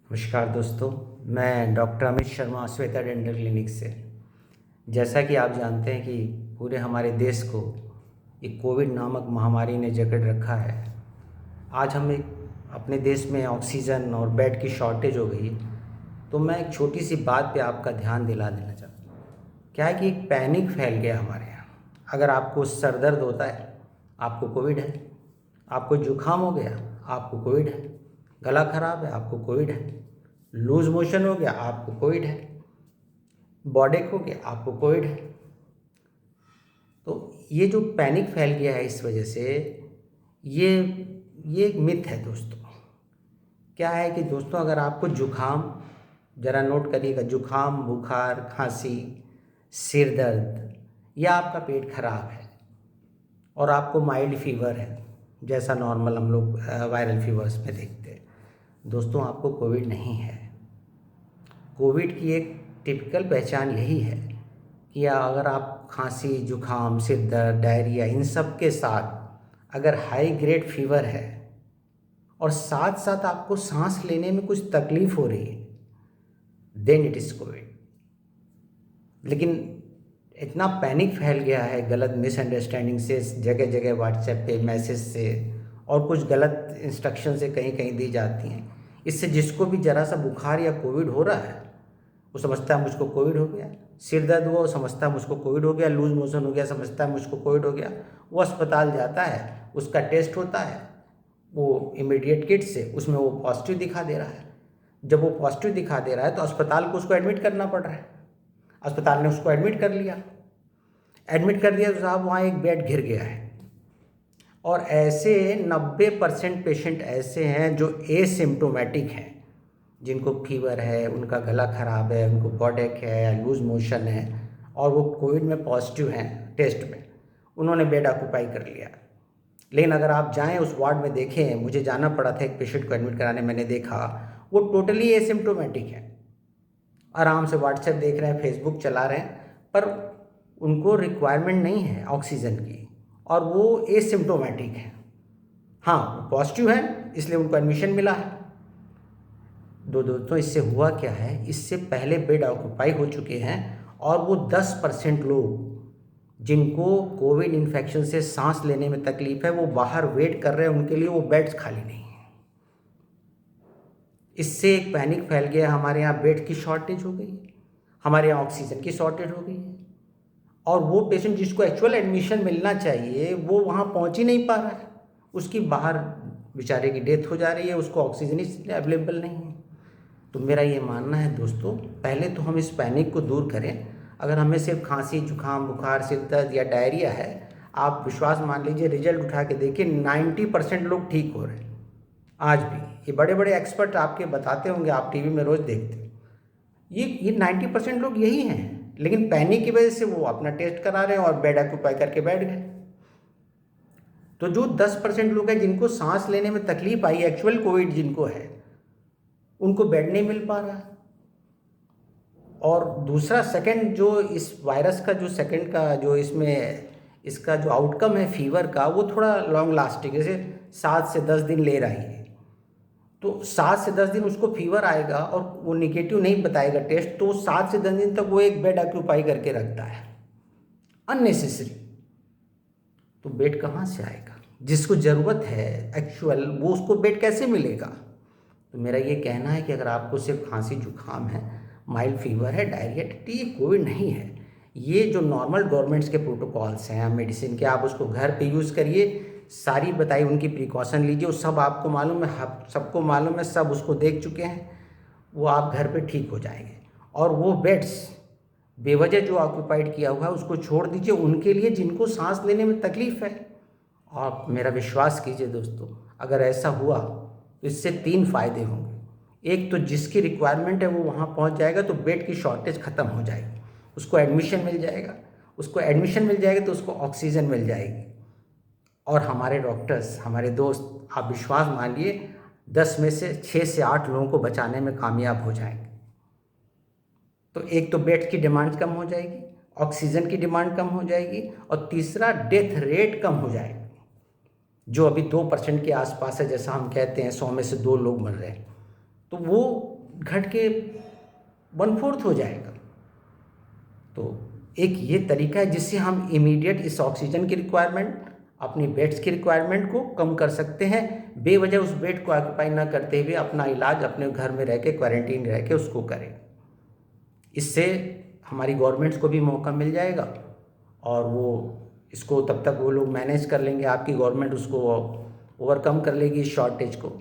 नमस्कार दोस्तों, मैं doctor Amit Sharma Shweta dental clinic से। जैसा कि आप जानते हैं कि पूरे हमारे देश को एक कोविड नामक महामारी ने जकड़ रखा है। आज हम एक अपने देश में ऑक्सीजन और बेड की शॉर्टेज हो गई है। तो मैं एक छोटी सी बात पे आपका ध्यान दिला देना चाहता हूँ। क्या है कि एक पैनिक फैल गया हमारे यहाँ। अगर आपको सर दर्द होता है, आपको कोविड है। आपको जुकाम हो गया, आपको कोविड है। गला खराब है, आपको कोविड है। लूज मोशन हो गया, आपको कोविड है। बॉडेक हो गया, आपको कोविड है। तो ये जो पैनिक फैल गया है, इस वजह से ये ये एक मिथ है दोस्तों। क्या है कि दोस्तों, अगर आपको जुकाम, ज़रा नोट करिएगा, जुकाम, बुखार, खांसी, सिर दर्द या आपका पेट खराब है और आपको माइल्ड फीवर है, जैसा नॉर्मल हम लोग वायरल फीवर्स में देखते हैं, दोस्तों आपको कोविड नहीं है। कोविड की एक टिपिकल पहचान यही है कि अगर आप खांसी, जुकाम, सिर दर्द, डायरिया, इन सब के साथ अगर हाई ग्रेड फीवर है और साथ साथ आपको सांस लेने में कुछ तकलीफ हो रही है, देन इट इज़ कोविड। लेकिन इतना पैनिक फैल गया है गलत मिसअंडरस्टैंडिंग से, जगह जगह व्हाट्सएप पे मैसेज से और कुछ गलत इंस्ट्रक्शन से कहीं कहीं दी जाती हैं। इससे जिसको भी ज़रा सा बुखार या कोविड हो रहा है, वो समझता है मुझको कोविड हो गया। सिर दर्द हुआ, वो समझता है मुझको कोविड हो गया। लूज मोशन हो गया, समझता है मुझको कोविड हो गया। वो अस्पताल जाता है, उसका टेस्ट होता है, वो इमीडिएट किट से उसमें वो पॉजिटिव दिखा दे रहा है। जब वो पॉजिटिव दिखा दे रहा है तो अस्पताल को उसको एडमिट करना पड़ रहा है। अस्पताल ने उसको एडमिट कर लिया, एडमिट कर दिया तो साहब वहाँ एक बेड घिर गया है। और ऐसे 90% पेशेंट ऐसे हैं जो एसिम्प्टोमेटिक हैं, जिनको फीवर है, उनका गला ख़राब है, उनको बॉडेक है, लूज मोशन है और वो कोविड में पॉजिटिव हैं टेस्ट में, उन्होंने बेड ऑक्यूपाई कर लिया। लेकिन अगर आप जाएं उस वार्ड में देखें, मुझे जाना पड़ा था एक पेशेंट को एडमिट कराने, मैंने देखा वो टोटली एसिम्प्टोमेटिक है, आराम से व्हाट्सएप देख रहे हैं, फेसबुक चला रहे हैं, पर उनको रिक्वायरमेंट नहीं है ऑक्सीजन की और वो एसिम्प्टोमेटिक है। हाँ, वो पॉजिटिव है इसलिए उनको एडमिशन मिला है। दोस्तों, इससे हुआ क्या है, इससे पहले बेड ऑक्यूपाई हो चुके हैं और वो 10% लोग जिनको कोविड इन्फेक्शन से सांस लेने में तकलीफ है, वो बाहर वेट कर रहे हैं, उनके लिए वो बेड्स खाली नहीं है। इससे एक पैनिक फैल गया, हमारे यहाँ बेड की शॉर्टेज हो गई, हमारे यहाँ ऑक्सीजन की शॉर्टेज हो गई है और वो पेशेंट जिसको एक्चुअल एडमिशन मिलना चाहिए वो वहाँ पहुँच ही नहीं पा रहा है, उसकी बाहर बेचारे की डेथ हो जा रही है, उसको ऑक्सीजन ही अवेलेबल नहीं है। तो मेरा ये मानना है दोस्तों, पहले तो हम इस पैनिक को दूर करें। अगर हमें सिर्फ खांसी, जुकाम, बुखार, सिर दर्द या डायरिया है, आप विश्वास मान लीजिए, रिजल्ट उठा के देखिए, 90% लोग ठीक हो रहे हैं आज भी। ये बड़े बड़े एक्सपर्ट आपके बताते होंगे, आप टीवी में रोज़ देखते हो, ये 90% लोग यही हैं। लेकिन पैनिक की वजह से वो अपना टेस्ट करा रहे हैं और बेड ऑक्यूपाई करके बैठ गए। तो जो 10% लोग हैं जिनको सांस लेने में तकलीफ आई, एक्चुअल कोविड जिनको है, उनको बेड नहीं मिल पा रहा है। और दूसरा सेकंड, जो इस वायरस का जो सेकंड का जो इसमें इसका जो आउटकम है फीवर का, वो थोड़ा लॉन्ग लास्टिंग, जैसे 7 से 10 दिन ले रही है। तो 7 से 10 दिन उसको फीवर आएगा और वो निगेटिव नहीं बताएगा टेस्ट, तो 7 से 10 दिन तक वो एक बेड ऑक्यूपाई करके रखता है अननेसेसरी। तो बेड कहाँ से आएगा? जिसको ज़रूरत है एक्चुअल, वो उसको बेड कैसे मिलेगा? तो मेरा ये कहना है कि अगर आपको सिर्फ खांसी जुकाम है, माइल्ड फीवर है, डायरिया, ये कोविड नहीं है। ये जो नॉर्मल गवर्नमेंट्स के प्रोटोकॉल्स हैं मेडिसिन के, आप उसको घर पे यूज़ करिए, सारी बताई उनकी प्रिकॉशन लीजिए, वो सब आपको मालूम है, सबको मालूम है, सब उसको देख चुके हैं, वो आप घर पे ठीक हो जाएंगे। और वो बेड्स बेवजह जो ऑक्यूपाइड किया हुआ है उसको छोड़ दीजिए उनके लिए जिनको सांस लेने में तकलीफ है। आप मेरा विश्वास कीजिए दोस्तों, अगर ऐसा हुआ तो इससे 3 फायदे होंगे। एक तो जिसकी रिक्वायरमेंट है वो वहाँ पहुँच जाएगा, तो बेड की शॉर्टेज ख़त्म हो जाएगी, उसको एडमिशन मिल जाएगा, उसको एडमिशन मिल जाएगी तो उसको ऑक्सीजन मिल जाएगी। और हमारे डॉक्टर्स, हमारे दोस्त, आप विश्वास मानिए, 10 में से 6 से 8 लोगों को बचाने में कामयाब हो जाएंगे। तो एक तो बेड की डिमांड कम हो जाएगी, ऑक्सीजन की डिमांड कम हो जाएगी और तीसरा डेथ रेट कम हो जाएगी, जो अभी 2% के आसपास है, जैसा हम कहते हैं 100 में से 2 लोग मर रहे हैं। तो वो घट के 1/4 हो जाएगा। तो एक ये तरीका है जिससे हम इमीडिएट इस ऑक्सीजन की रिक्वायरमेंट, अपनी बेड्स की रिक्वायरमेंट को कम कर सकते हैं। बेवजह उस बेड को ऑक्यूपाई ना करते हुए अपना इलाज अपने घर में रह के, क्वारंटीन रह के उसको करें। इससे हमारी गवर्नमेंट्स को भी मौका मिल जाएगा और वो इसको तब तक वो लोग मैनेज कर लेंगे, आपकी गवर्नमेंट उसको ओवरकम कर लेगी इस शॉर्टेज को।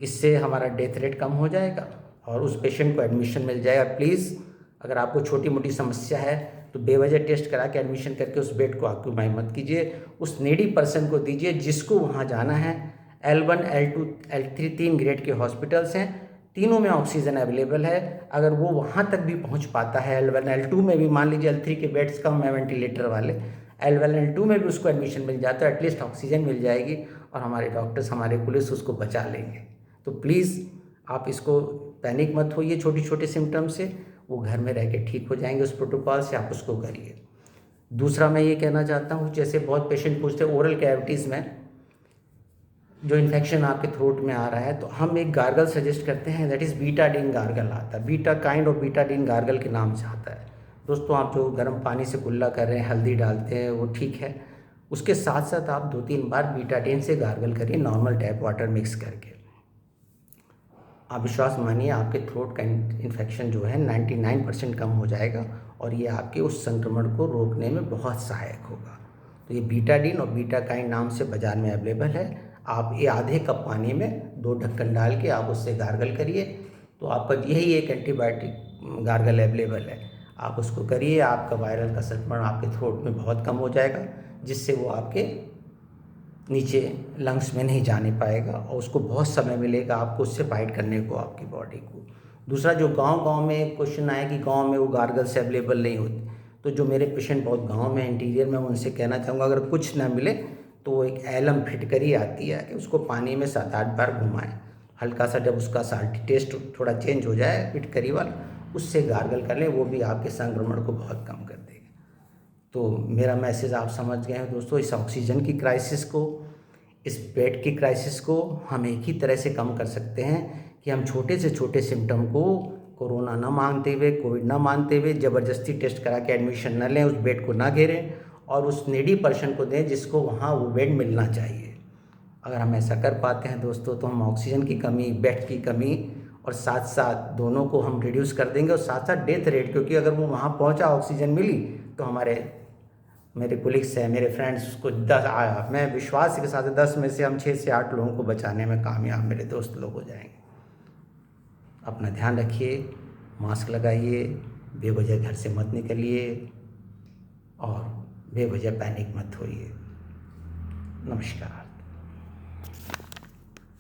इससे हमारा डेथ रेट कम हो जाएगा और उस पेशेंट को एडमिशन मिल जाएगा। प्लीज़ अगर आपको छोटी मोटी समस्या है तो बेवजह टेस्ट करा के एडमिशन करके उस बेड को ऑक्यूपाई मत कीजिए, उस नीडी पर्सन को दीजिए जिसको वहाँ जाना है। L1, L2, L3 3 ग्रेड के हॉस्पिटल्स हैं, तीनों में ऑक्सीजन अवेलेबल है। अगर वो वहाँ तक भी पहुँच पाता है, L1 L2 में भी, मान लीजिए L3 के बेड्स कम है वेंटिलेटर वाले, L1 L2 में भी उसको एडमिशन मिल जाता है, एटलीस्ट ऑक्सीजन मिल जाएगी और हमारे डॉक्टर्स, हमारे पुलिस उसको बचा लेंगे। तो प्लीज़ आप इसको पैनिक मत होइए, छोटे छोटे सिम्टम्स से वो घर में रह के ठीक हो जाएंगे। उस प्रोटोकॉल से आप उसको करिए। दूसरा मैं ये कहना चाहता हूँ, जैसे बहुत पेशेंट पूछते हैं ओरल कैविटीज़ में जो इन्फेक्शन आपके थ्रोट में आ रहा है, तो हम एक गार्गल सजेस्ट करते हैं, दैट इज़ बीटाडीन गार्गल आता है। Beta kind of Betadine gargle के नाम से आता है। दोस्तों, आप जो गर्म पानी से कुल्ला कर रहे हैं, हल्दी डालते हैं, वो ठीक है। उसके साथ साथ आप 2-3 बार बीटाडीन से गार्गल करिए, नॉर्मल टैप वाटर मिक्स करके। आप विश्वास मानिए, आपके थ्रोट का इन्फेक्शन जो है 99% कम हो जाएगा और ये आपके उस संक्रमण को रोकने में बहुत सहायक होगा। तो ये बीटाडीन और बीटाकाइन नाम से बाज़ार में अवेलेबल है। आप ये आधे कप पानी में 2 ढक्कन डाल के आप उससे गार्गल करिए, तो आपका यही एक एंटीबायोटिक गार्गल अवेलेबल है। आप उसको करिए, आपका वायरल का संक्रमण आपके थ्रोट में बहुत कम हो जाएगा, जिससे वो आपके नीचे लंग्स में नहीं जाने पाएगा और उसको बहुत समय मिलेगा आपको उससे फाइट करने को, आपकी बॉडी को। दूसरा, जो गांव-गांव में एक क्वेश्चन आया कि गांव में वो गार्गल्स अवेलेबल नहीं होते, तो जो मेरे पेशेंट बहुत गांव में इंटीरियर में, उनसे कहना चाहूँगा अगर कुछ ना मिले तो वो एक एलम फिटकरी आती है कि उसको पानी में 7-8 बार घुमाएं, हल्का सा जब उसका साल्टी टेस्ट थोड़ा चेंज हो जाए फिटकरी वाला, उससे गार्गल कर लें, वो भी आपके संक्रमण को बहुत कम कर देगा। तो मेरा मैसेज आप समझ गए हैं दोस्तों। इस ऑक्सीजन की क्राइसिस को, इस बेड की क्राइसिस को हम एक ही तरह से कम कर सकते हैं कि हम छोटे से छोटे सिम्टम को कोरोना ना मानते हुए, कोविड ना मानते हुए, ज़बरदस्ती टेस्ट करा के एडमिशन न लें, उस बेड को ना घेरें और उस नीडी पर्सन को दें जिसको वहाँ वो बेड मिलना चाहिए। अगर हम ऐसा कर पाते हैं दोस्तों, तो हम ऑक्सीजन की कमी, बेड की कमी और साथ साथ दोनों को हम रिड्यूस कर देंगे और साथ साथ डेथ रेट, क्योंकि अगर वो वहाँ पहुँचा, ऑक्सीजन मिली, तो मेरे कोलिग्स हैं, मेरे फ्रेंड्स को 10 आया, मैं विश्वास के साथ 10 में से हम 6 से 8 लोगों को बचाने में कामयाब मेरे दोस्त लोग हो जाएंगे। अपना ध्यान रखिए, मास्क लगाइए, बेवजह घर से मत निकलिए और बेवजह पैनिक मत होइए। नमस्कार।